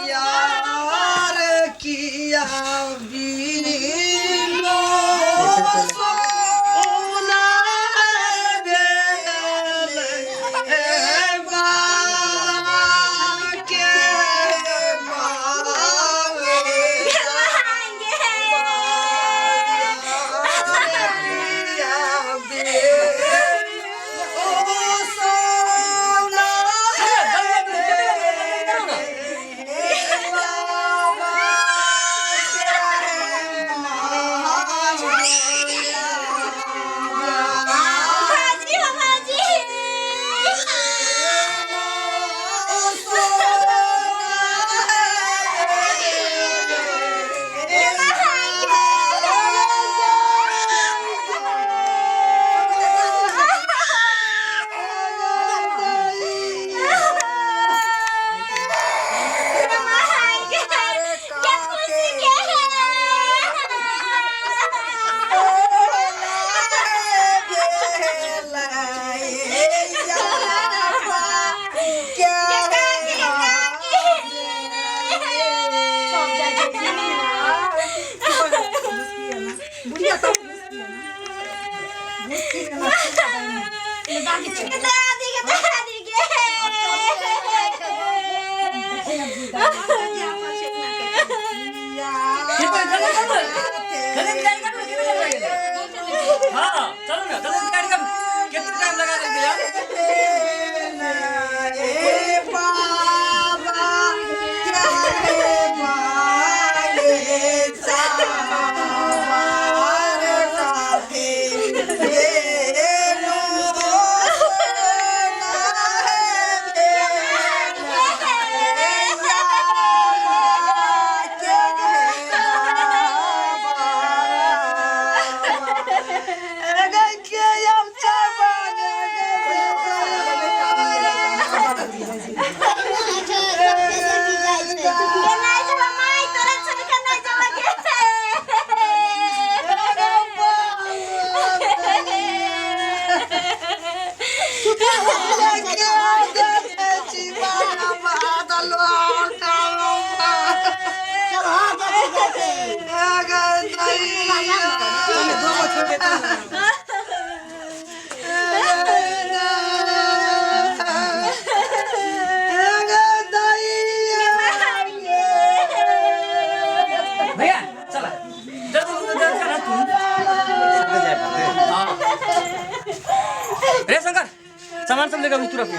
यार किया बीनो सोना दिल के रे शंकर सामान सब लेकर तू रख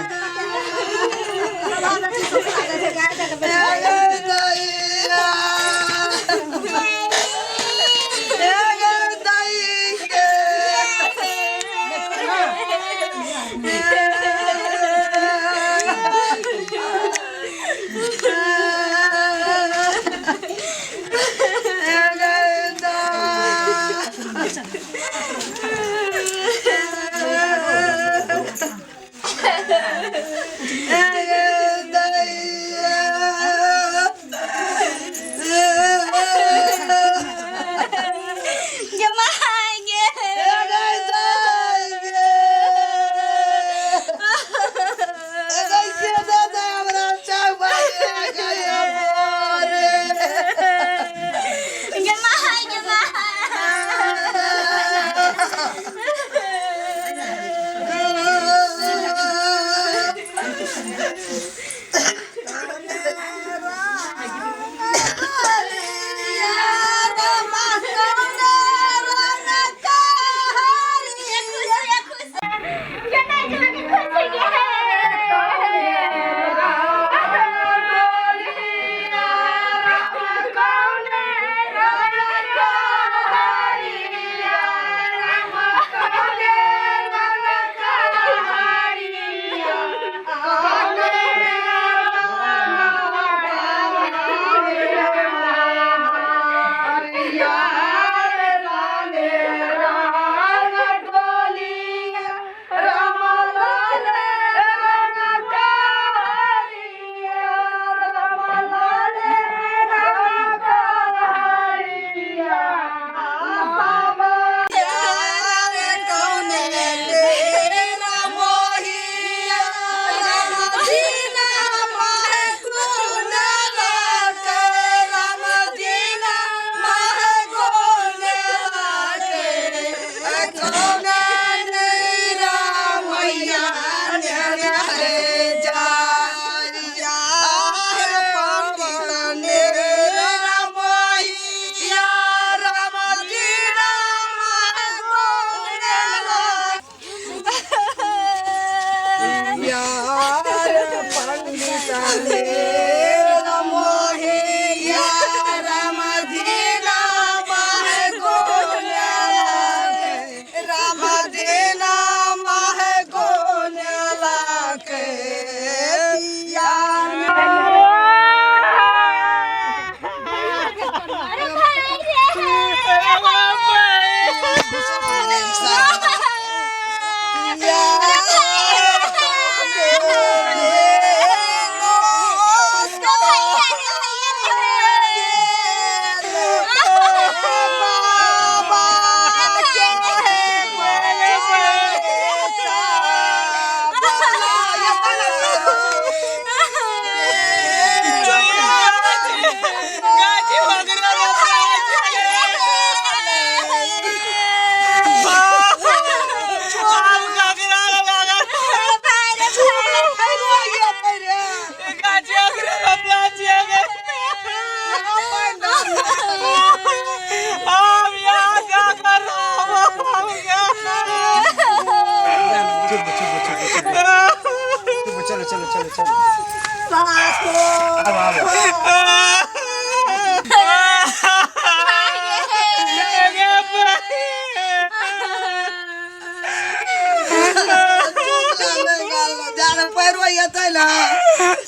पैरवा येतै ना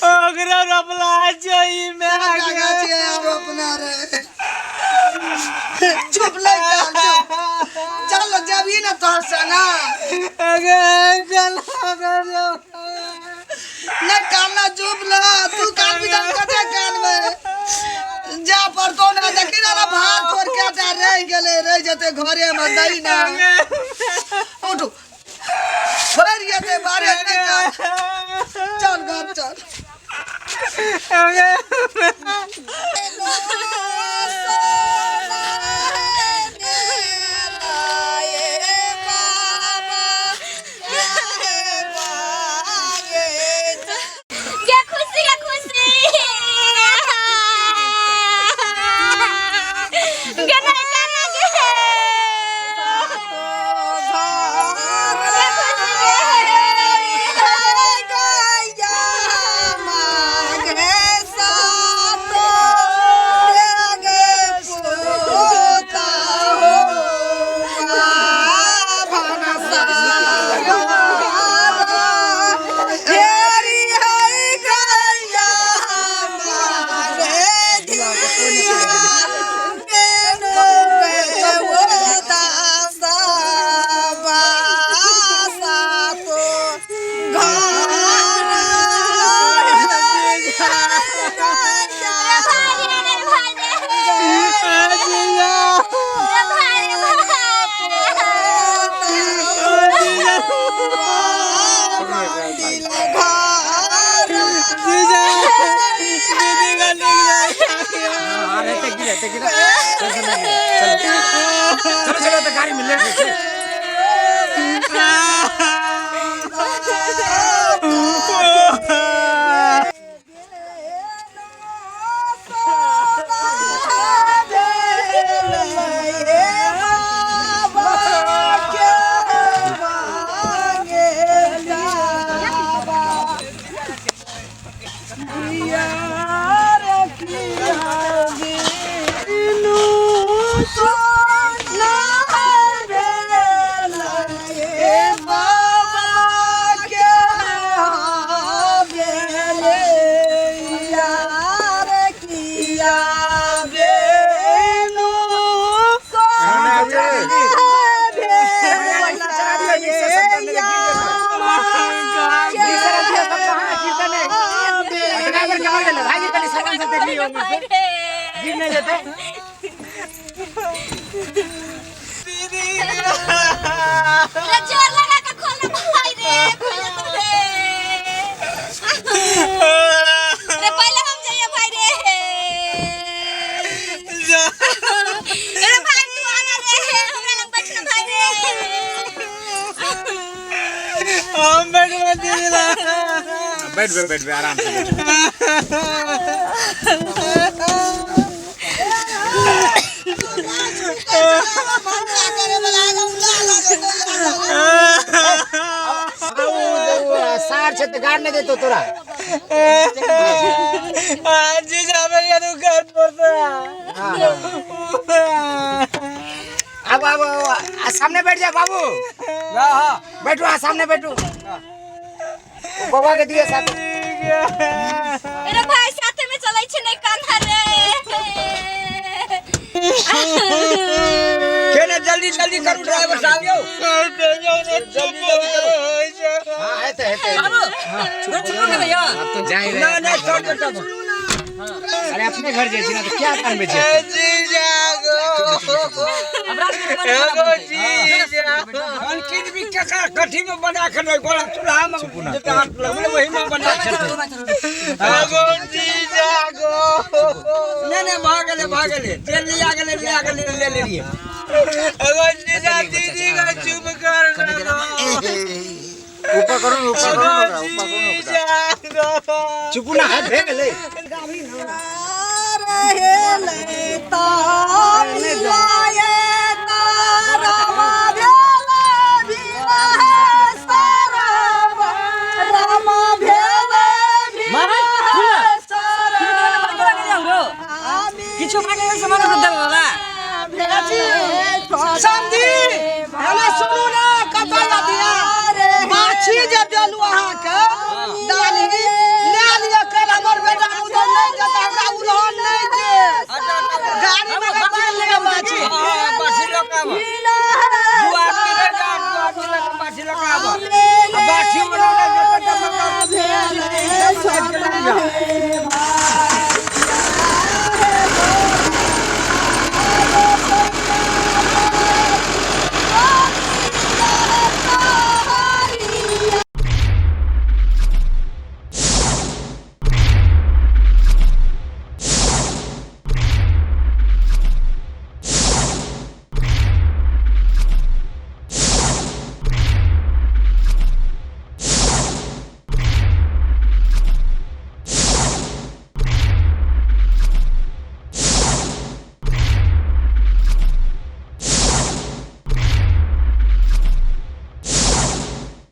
ओकरा रोपला जोई में आगा छे रोपना रे चुप ले चल जाबी ना तोर संगा अगे चल ने काना चुप ला तू कान भी दम कते कान में जा पर तो ना देखी ना भार छोड़ के जा रह गेले रह जते घरे में दई ना उठो फिर ये बारे में चल घर चल चलो तो गाड़ी मिल रही गिरने जाते जोर लगा के खोलना भाई रे रे पहले हम जाइए भाई रे अरे भाई तू आना रे हमरा लग बैठना भाई रे हम बैठ आराम से गाड़ने दे तो तोरा आज जावे या तो घर पड़ता अब सामने बैठ जा बाबू हां बैठो सामने बैठो बाबा के दिए साथ अरे भाई साथे में चलै छै नै कान्हा रे केने जल्दी जल्दी करू ड्राइवर साहब यो जल्दी करो हां है बाबू छोड़ भैया अब तो जा ही रहे ना छोड़ अरे अपने घर जैसी ना तो क्या कान बेचे जी जागो अब रात में जी जागो अंकित भी क्या कठी में बना के गोला चूल्हा में हाथ लगे वही में बना के जागो जी जागो ने भागले तेल लिया गले ले लिए अगर जीजा दीदी का चुप कर ऊपर करो चुप ना है भेग ले रहे ले ता